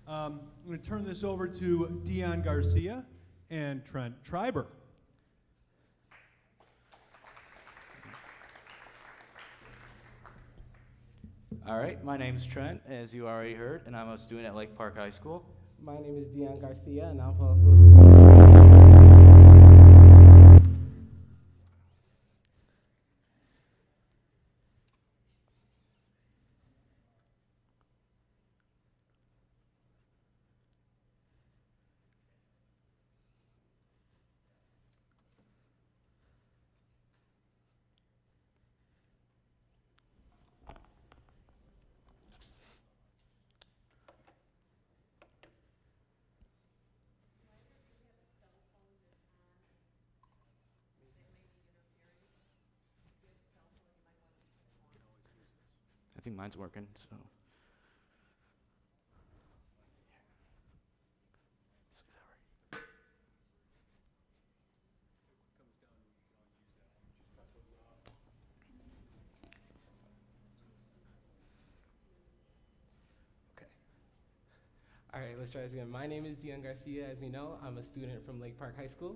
I'm going to turn this over to Dion Garcia and Trent Schreiber. All right, my name's Trent, as you already heard, and I'm a student at Lake Park High School. My name is Dion Garcia, and I'm also a student. I think mine's working, so. Let's get that right. Okay. All right, let's try this again. My name is Dion Garcia. As we know, I'm a student from Lake Park High School.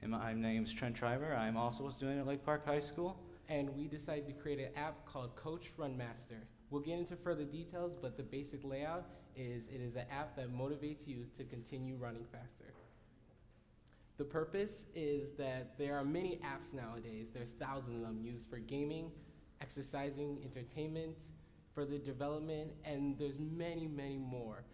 And my name's Trent Schreiber. I'm also a student at Lake Park High School. And we decided to create an app called Coach Run Master. We'll get into further details, but the basic layout is it is an app that motivates you to continue running faster. The purpose is that there are many apps nowadays. There's thousands of them used for gaming, exercising, entertainment, further development, and there's many, many more.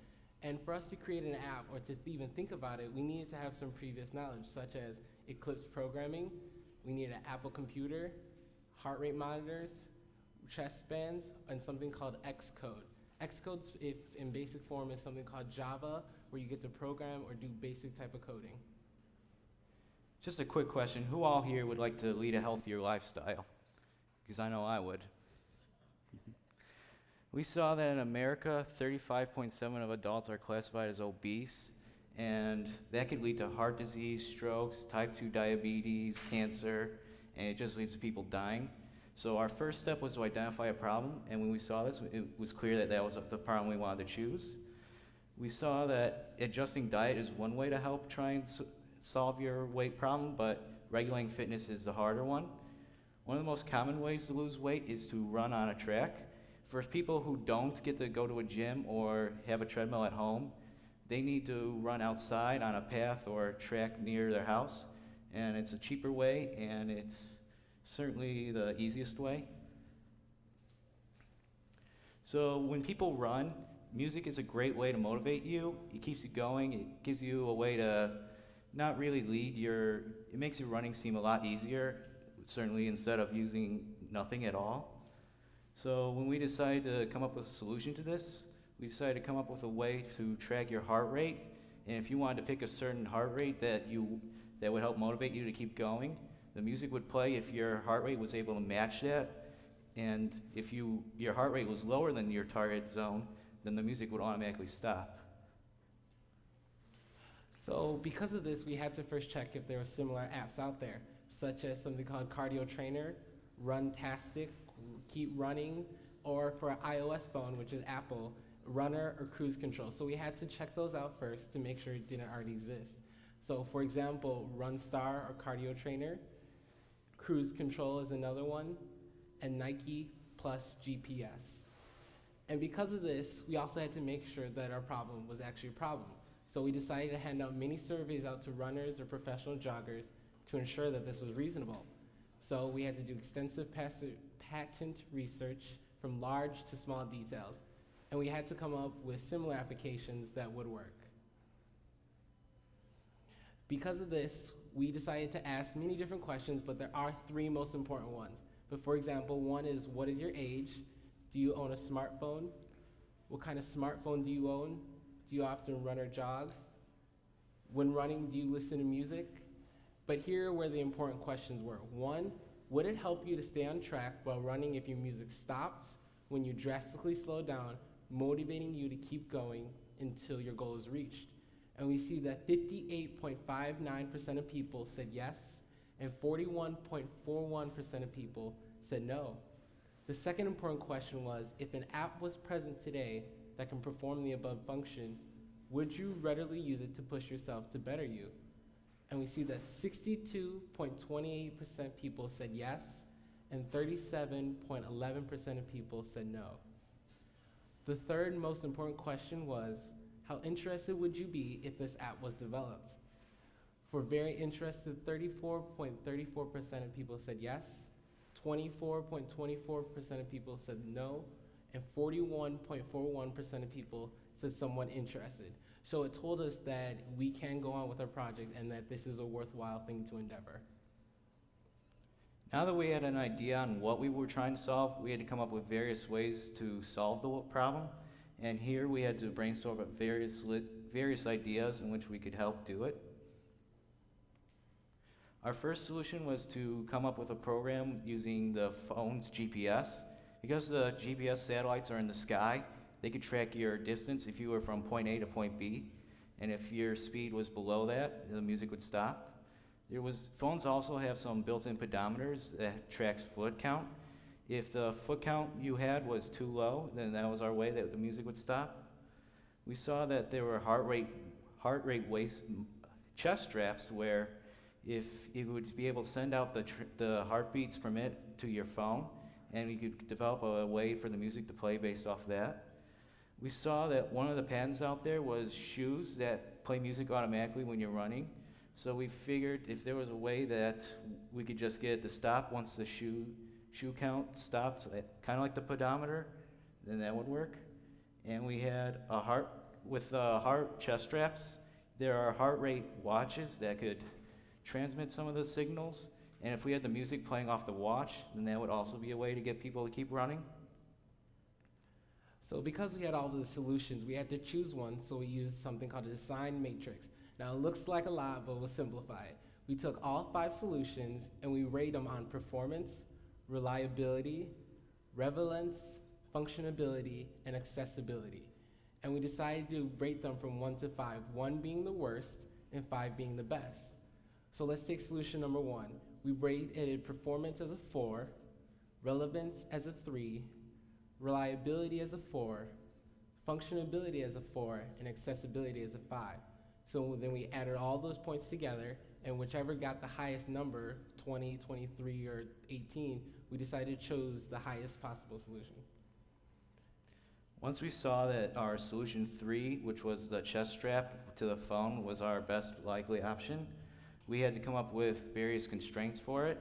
And for us to create an app or to even think about it, we needed to have some previous knowledge, such as Eclipse programming. We needed an Apple computer, heart rate monitors, chest bands, and something called Xcode. Xcode, if in basic form, is something called Java, where you get to program or do basic type of coding. Just a quick question. Who all here would like to lead a healthier lifestyle? Because I know I would. We saw that in America, 35.7% of adults are classified as obese, and that could lead to heart disease, strokes, type 2 diabetes, cancer, and it just leads to people dying. So our first step was to identify a problem, and when we saw this, it was clear that that was the problem we wanted to choose. We saw that adjusting diet is one way to help try and solve your weight problem, but regulating fitness is the harder one. One of the most common ways to lose weight is to run on a track. For people who don't get to go to a gym or have a treadmill at home, they need to run outside on a path or track near their house, and it's a cheaper way, and it's certainly the easiest way. So when people run, music is a great way to motivate you. It keeps you going. It gives you a way to not really it makes your running seem a lot easier, certainly instead of using nothing at all. So when we decided to come up with a solution to this, we decided to come up with a way to track your heart rate. And if you wanted to pick a certain heart rate that would help motivate you to keep going, the music would play if your heart rate was able to match that. And if your heart rate was lower than your target zone, then the music would automatically stop. So because of this, we had to first check if there were similar apps out there, such as something called Cardio Trainer, Runtastic, Keep Running, or for an iOS phone, which is Apple, Runner or Cruise Control. So we had to check those out first to make sure it didn't already exist. So for example, Runstar or Cardio Trainer, Cruise Control is another one, and Nike plus GPS. And because of this, we also had to make sure that our problem was actually a problem. So we decided to hand out many surveys out to runners or professional joggers to ensure that this was reasonable. So we had to do extensive patent research from large to small details, and we had to come up with similar applications that would work. Because of this, we decided to ask many different questions, but there are three most important ones. But for example, one is, what is your age? Do you own a smartphone? What kind of smartphone do you own? Do you often run or jog? When running, do you listen to music? But here are where the important questions were. One, would it help you to stay on track while running if your music stops, when you drastically slow down, motivating you to keep going until your goal is reached? And we see that 58.59% of people said yes, and 41.41% of people said no. The second important question was, if an app was present today that can perform the above function, would you readily use it to push yourself to better you? And we see that 62.28% people said yes, and 37.11% of people said no. The third most important question was, how interested would you be if this app was developed? For very interested, 34.34% of people said yes, 24.24% of people said no, and 41.41% of people said somewhat interested. So it told us that we can go on with our project and that this is a worthwhile thing to endeavor. Now that we had an idea on what we were trying to solve, we had to come up with various ways to solve the problem. And here we had to brainstorm about various ideas in which we could help do it. Our first solution was to come up with a program using the phone's GPS. Because the GPS satellites are in the sky, they could track your distance if you were from point A to point B, and if your speed was below that, the music would stop. Phones also have some built-in pedometers that tracks foot count. If the foot count you had was too low, then that was our way that the music would stop. We saw that there were heart rate chest straps where if it would be able to send out the heartbeats per minute to your phone, and we could develop a way for the music to play based off that. We saw that one of the patents out there was shoes that play music automatically when you're running. So we figured if there was a way that we could just get it to stop once the shoe count stopped, kind of like the pedometer, then that would work. And we had with heart chest straps, there are heart rate watches that could transmit some of the signals. And if we had the music playing off the watch, then that would also be a way to get people to keep running. So because we had all the solutions, we had to choose one, so we used something called a design matrix. Now it looks like a lot, but we'll simplify it. We took all 5 solutions and we rated them on performance, reliability, relevance, functionability, and accessibility. And we decided to rate them from 1 to 5, 1 being the worst and 5 being the best. So let's take solution number 1. We rated performance as a 4, relevance as a 3, reliability as a 4, functionability as a 4, and accessibility as a 5. So then we added all those points together, and whichever got the highest number, 20, 23, or 18, we decided to choose the highest possible solution. Once we saw that our solution 3, which was the chest strap to the phone, was our best likely option, we had to come up with various constraints for it.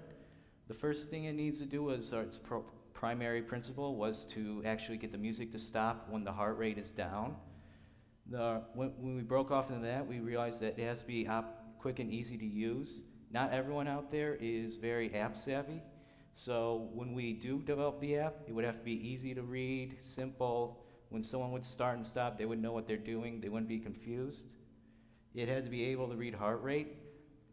The first thing it needs to do was its primary principle was to actually get the music to stop when the heart rate is down. When we broke off into that, we realized that it has to be quick and easy to use. Not everyone out there is very app savvy, so when we do develop the app, it would have to be easy to read, simple. When someone would start and stop, they would know what they're doing, they wouldn't be confused. It had to be able to read heart rate,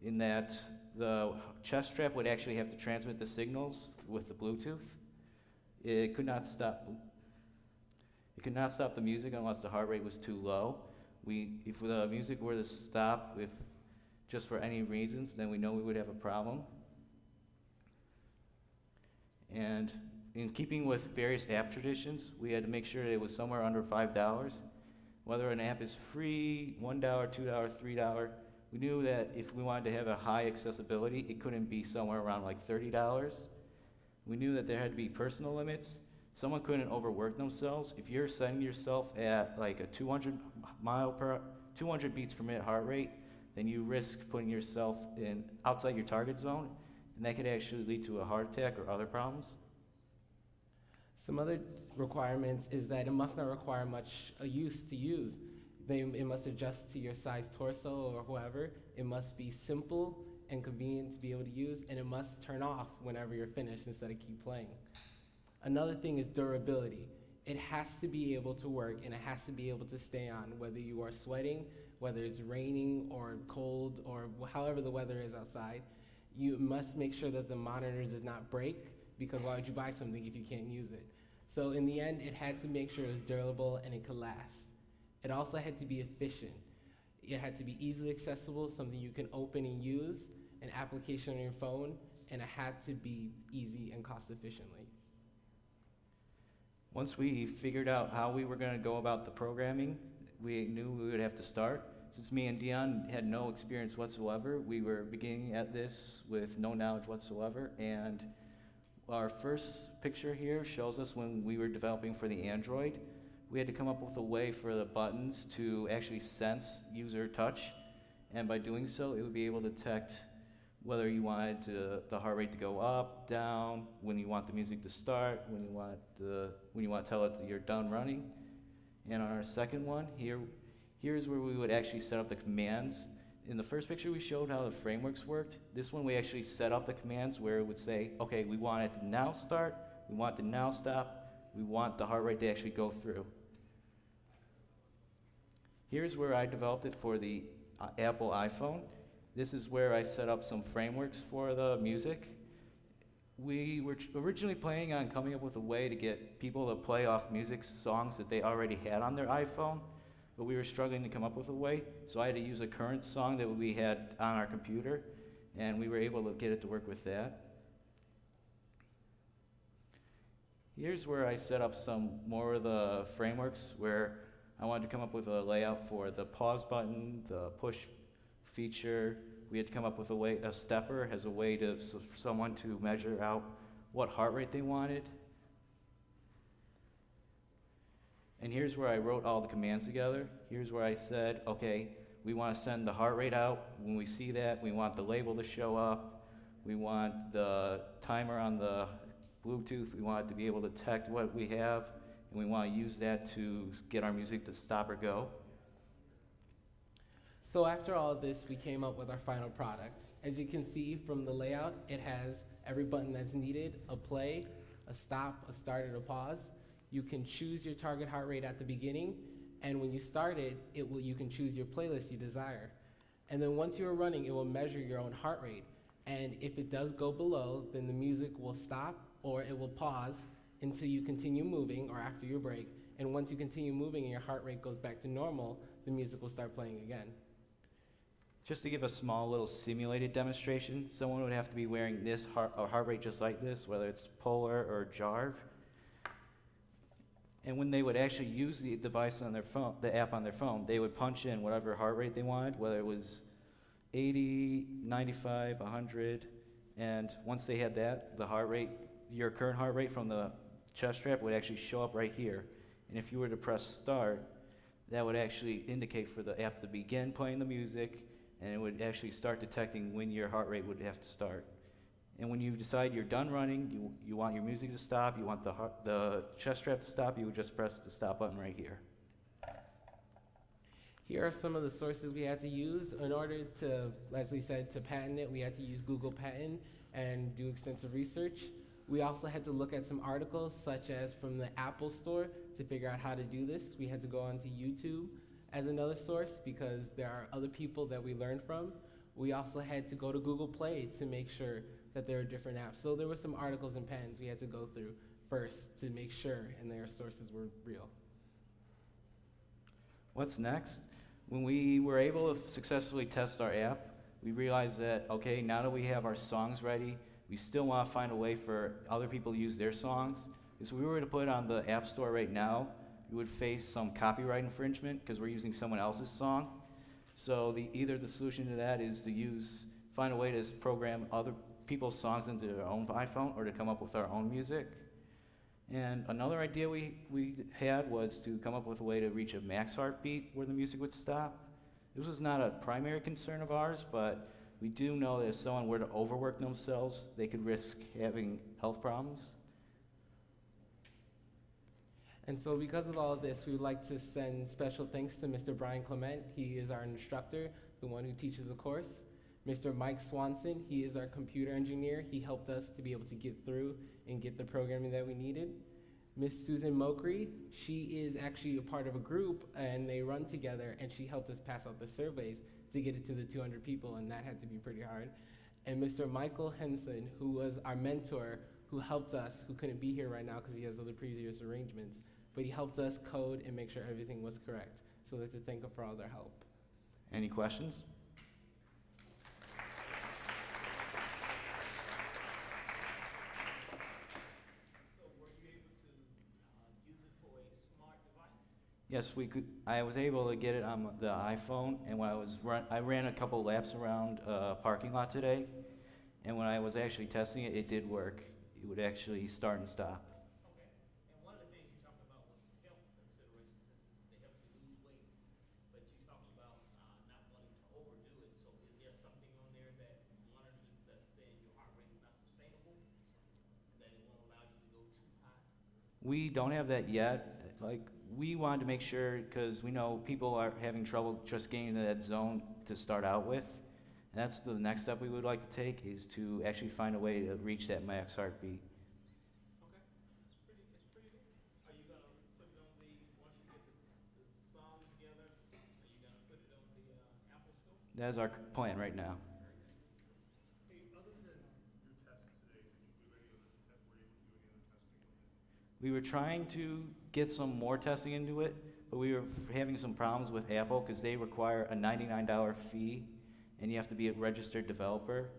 in that the chest strap would actually have to transmit the signals with the Bluetooth. It could not stop the music unless the heart rate was too low. If the music were to stop just for any reasons, then we know we would have a problem. And in keeping with various app traditions, we had to make sure that it was somewhere under $5. Whether an app is free, $1, $2, $3, we knew that if we wanted to have a high accessibility, it couldn't be somewhere around like $30. We knew that there had to be personal limits. Someone couldn't overwork themselves. If you're setting yourself at like a 200 beats per minute heart rate, then you risk putting yourself outside your target zone, and that could actually lead to a heart attack or other problems. Some other requirements is that it must not require much use to use. It must adjust to your size torso or whoever. It must be simple and convenient to be able to use, and it must turn off whenever you're finished instead of keep playing. Another thing is durability. It has to be able to work, and it has to be able to stay on, whether you are sweating, whether it's raining or cold, or however the weather is outside. You must make sure that the monitor does not break, because why would you buy something if you can't use it? So in the end, it had to make sure it was durable and it could last. It also had to be efficient. It had to be easily accessible, something you can open and use, an application on your phone, and it had to be easy and cost efficiently. Once we figured out how we were going to go about the programming, we knew we would have to start. Since me and Dion had no experience whatsoever, we were beginning at this with no knowledge whatsoever, and our first picture here shows us when we were developing for the Android. We had to come up with a way for the buttons to actually sense user touch, and by doing so, it would be able to detect whether you wanted the heart rate to go up, down, when you want the music to start, when you want to tell it that you're done running. And on our second one, here's where we would actually set up the commands. In the first picture, we showed how the frameworks worked. This one, we actually set up the commands where it would say, okay, we want it to now start, we want it to now stop, we want the heart rate to actually go through. Here's where I developed it for the Apple iPhone. This is where I set up some frameworks for the music. We were originally planning on coming up with a way to get people to play off music songs that they already had on their iPhone, but we were struggling to come up with a way, so I had to use a current song that we had on our computer, and we were able to get it to work with that. Here's where I set up some more of the frameworks where I wanted to come up with a layout for the pause button, the push feature. We had to come up with a stepper as a way for someone to measure out what heart rate they wanted. And here's where I wrote all the commands together. Here's where I said, okay, we want to send the heart rate out. When we see that, we want the label to show up. We want the timer on the Bluetooth. We want it to be able to detect what we have, and we want to use that to get our music to stop or go. So after all of this, we came up with our final product. As you can see from the layout, it has every button that's needed: a play, a stop, a start, and a pause. You can choose your target heart rate at the beginning, and when you start it, you can choose your playlist you desire. And then once you are running, it will measure your own heart rate. And if it does go below, then the music will stop or it will pause until you continue moving or after your break. And once you continue moving and your heart rate goes back to normal, the music will start playing again. Just to give a small little simulated demonstration, someone would have to be wearing this heart rate just like this, whether it's Polar or Jarve. And when they would actually use the device on their phone, the app on their phone, they would punch in whatever heart rate they wanted, whether it was 80, 95, 100, and once they had that, the heart rate, your current heart rate from the chest strap would actually show up right here. And if you were to press start, that would actually indicate for the app to begin playing the music, and it would actually start detecting when your heart rate would have to start. And when you decide you're done running, you want your music to stop, you want the chest strap to stop, you would just press the stop button right here. Here are some of the sources we had to use. In order to, Leslie said, to patent it, we had to use Google Patent and do extensive research. We also had to look at some articles, such as from the Apple Store, to figure out how to do this. We had to go onto YouTube as another source because there are other people that we learned from. We also had to go to Google Play to make sure that there are different apps. So there were some articles and patents we had to go through first to make sure and their sources were real. What's next? When we were able to successfully test our app, we realized that, okay, now that we have our songs ready, we still want to find a way for other people to use their songs. If we were to put it on the App Store right now, we would face some copyright infringement because we're using someone else's song. So either the solution to that is to find a way to program other people's songs into their own iPhone or to come up with our own music. And another idea we had was to come up with a way to reach a max heartbeat where the music would stop. This was not a primary concern of ours, but we do know that if someone were to overwork themselves, they could risk having health problems. And so because of all of this, we would like to send special thanks to Mr. Brian Clement. He is our instructor, the one who teaches the course. Mr. Mike Swanson, he is our computer engineer. He helped us to be able to get through and get the programming that we needed. Miss Susan Mokri, she is actually a part of a group, and they run together, and she helped us pass out the surveys to get it to the 200 people, and that had to be pretty hard. And Mr. Michael Henson, who was our mentor, who helped us, who couldn't be here right now because he has other previous arrangements, but he helped us code and make sure everything was correct. So let's thank them for all their help. Any questions? Yes, we could. I was able to get it on the iPhone, and when I ran a couple laps around a parking lot today, and when I was actually testing it, it did work. It would actually start and stop. Okay. And one of the things you talked about was health considerations, since this is to help you lose weight. But you talked about not wanting to overdo it. So is there something on there that monitors that saying your heart rate is not sustainable, that it won't allow you to go too high? We don't have that yet. Like, we wanted to make sure, because we know people are having trouble just getting into that zone to start out with. And that's the next step we would like to take, is to actually find a way to reach that max heartbeat. Okay. It's pretty good. Are you gonna put it on once you get the song together, are you gonna put it on the Apple Store? That is our plan right now. Hey, other than your tests today, did you do any other were you able to do any other testing with it? We were trying to get some more testing into it, but we were having some problems with Apple because they require a $99 fee, and you have to be a registered developer.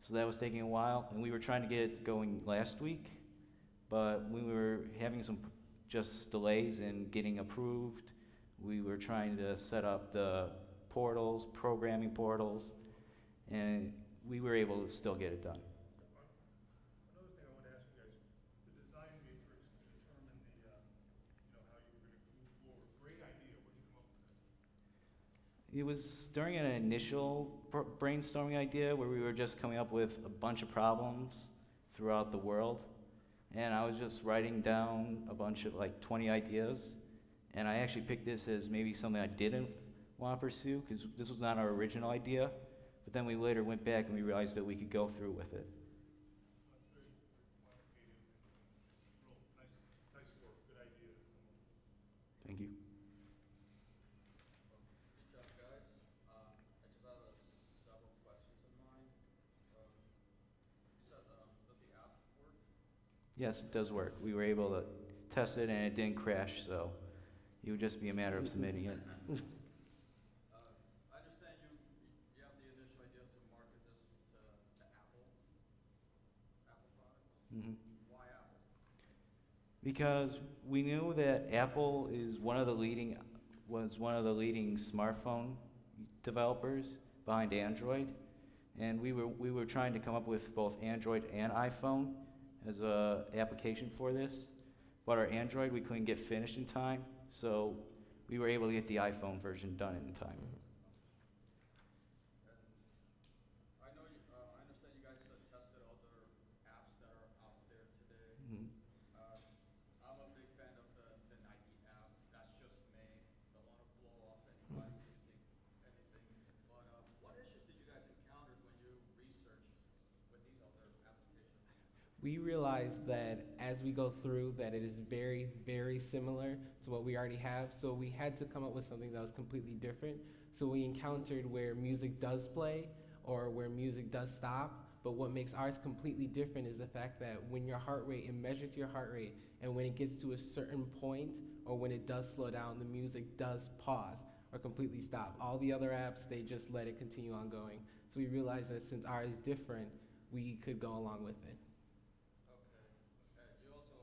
So that was taking a while, and we were trying to get it going last week, but we were having some just delays in getting approved. We were trying to set up the portals, programming portals, and we were able to still get it done. Another thing I want to ask you guys, the design matrix to determine the, how you were going to move forward. Great idea. Where'd you come up with that? It was during an initial brainstorming idea where we were just coming up with a bunch of problems throughout the world. And I was just writing down a bunch of like 20 ideas. And I actually picked this as maybe something I didn't want to pursue because this was not our original idea. But then we later went back and we realized that we could go through with it. That's very quantitative. Real nice work. Good idea. Thank you. Good job, guys. I just have several questions in mind. You said, does the app work? Yes, it does work. We were able to test it and it didn't crash, so it would just be a matter of submitting it. I understand you have the initial idea to market this to Apple products. Mhm. Why Apple? Because we knew that Apple was one of the leading smartphone developers behind Android, and we were trying to come up with both Android and iPhone as a application for this. But our Android we couldn't get finished in time, so we were able to get the iPhone version done in time. I know I understand you guys tested other apps that are out there today. Mhm. I'm a big fan of the Nike app. That's just me. Don't want to blow off anybody using anything. But what issues did you guys encounter when you researched with these other applications? We realized that as we go through that it is very, very similar to what we already have, so we had to come up with something that was completely different. So we encountered where music does play or where music does stop, but what makes ours completely different is the fact that when your heart rate, it measures your heart rate, and when it gets to a certain point or when it does slow down, the music does pause or completely stop. All the other apps, they just let it continue on going. So we realized that since ours is different, we could go along with it. Okay. You also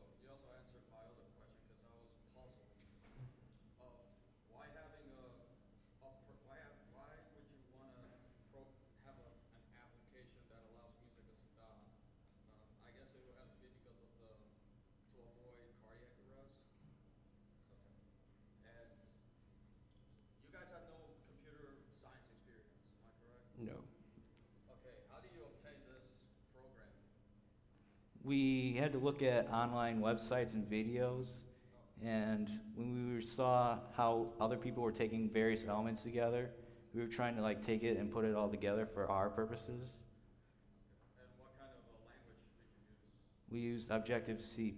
answered my other question because I was puzzled. Why having why would you want to have an application that allows music to stop? I guess it would have to be because of to avoid cardiac arrest. Okay. And you guys have no computer science experience, am I correct? No. Okay. How do you obtain this programming? We had to look at online websites and videos, and when we saw how other people were taking various elements together, we were trying to like take it and put it all together for our purposes. And what kind of a language did you use? We used Objective-C+.